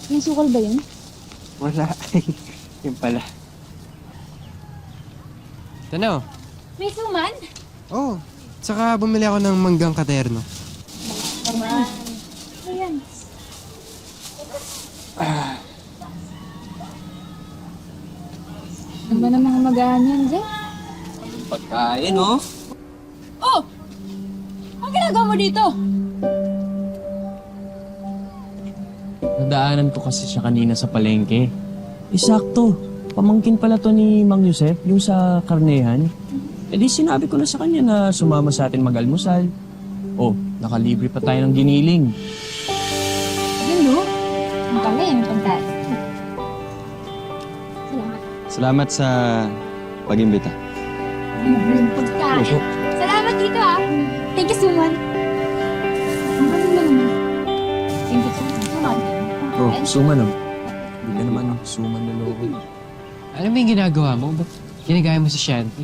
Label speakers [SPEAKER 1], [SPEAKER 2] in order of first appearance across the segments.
[SPEAKER 1] Yung sukal ba yun?
[SPEAKER 2] Wala. Yun pala. Tanaw.
[SPEAKER 1] May suman?
[SPEAKER 2] Oo. Saka bumili ako ng manggang katerno.
[SPEAKER 1] Ayan. Ano ba namang magaan yan, Jeff?
[SPEAKER 3] Pagkain, oh.
[SPEAKER 1] Oh! Ang ginagawa mo dito?
[SPEAKER 3] Nadaanan ko kasi siya kanina sa palengke. Sakto. Pamangkin pala to ni Mang Yusef, yung sa karnehan. E di sinabi ko na sa kanya na sumama sa atin mag-almusal. Oh, nakalibre pa tayo ng giniling.
[SPEAKER 1] Yun, no? Ang pala yung pagkain. Salamat.
[SPEAKER 4] Salamat sa pag-imbita.
[SPEAKER 1] Yung pagkain.
[SPEAKER 3] Opo.
[SPEAKER 1] Salamat dito, ah. Thank you, Suman. Ang galing lang naman. Thank you, Suman.
[SPEAKER 3] Oh, suman oh. Hindi ka naman suman na loob.
[SPEAKER 2] Ano ba yung ginagawa mo? Ba't ginagaya mo si Shanti?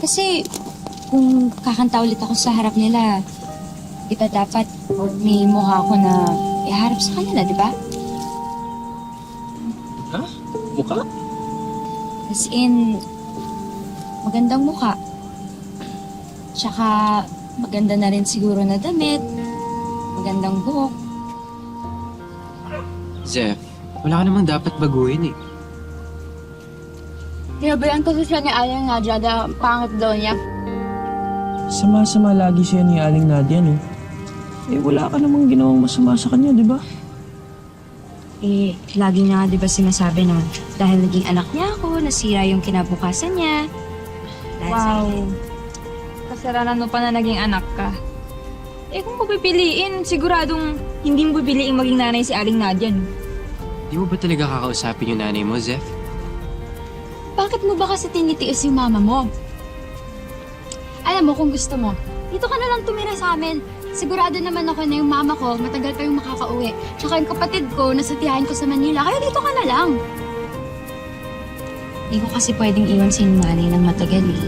[SPEAKER 1] Kasi kung kakanta ulit ako sa harap nila, di ba dapat may mukha ako na iharap sa kanila, di ba?
[SPEAKER 3] Ha? Mukha?
[SPEAKER 1] As in, magandang mukha. Tsaka, maganda na rin siguro na damit. Magandang buhok.
[SPEAKER 2] Zef, wala ka namang dapat baguhin eh.
[SPEAKER 1] Tinabayan kasi siya ni Aling Nadia na pangit daw niya.
[SPEAKER 3] Sama-sama lagi siya ni Aling Nadia, no? Eh, wala ka namang ginawang masama sa kanya, di ba?
[SPEAKER 1] Eh, lagi nga di ba sinasabi na dahil naging anak niya ako, nasira yung kinabukasan niya.
[SPEAKER 5] Wow. Kasalanan mo pa na naging anak ka. Eh kung pupipiliin, siguradong hindi mo pipiliin maging nanay si Aling Nadia, no?
[SPEAKER 2] Di mo ba talaga kakausapin yung nanay mo, Zef?
[SPEAKER 1] Bakit mo ba kasi tinitiis yung mama mo? Alam mo, kung gusto mo, dito ka na lang tumira sa amin. Sigurado naman ako na yung mama ko, matagal pa yung makakauwi. Tsaka yung kapatid ko, nasa tiyahin ko sa Manila, kaya dito ka na lang. Hindi ko kasi pwedeng iwan si nanay ng matagal eh.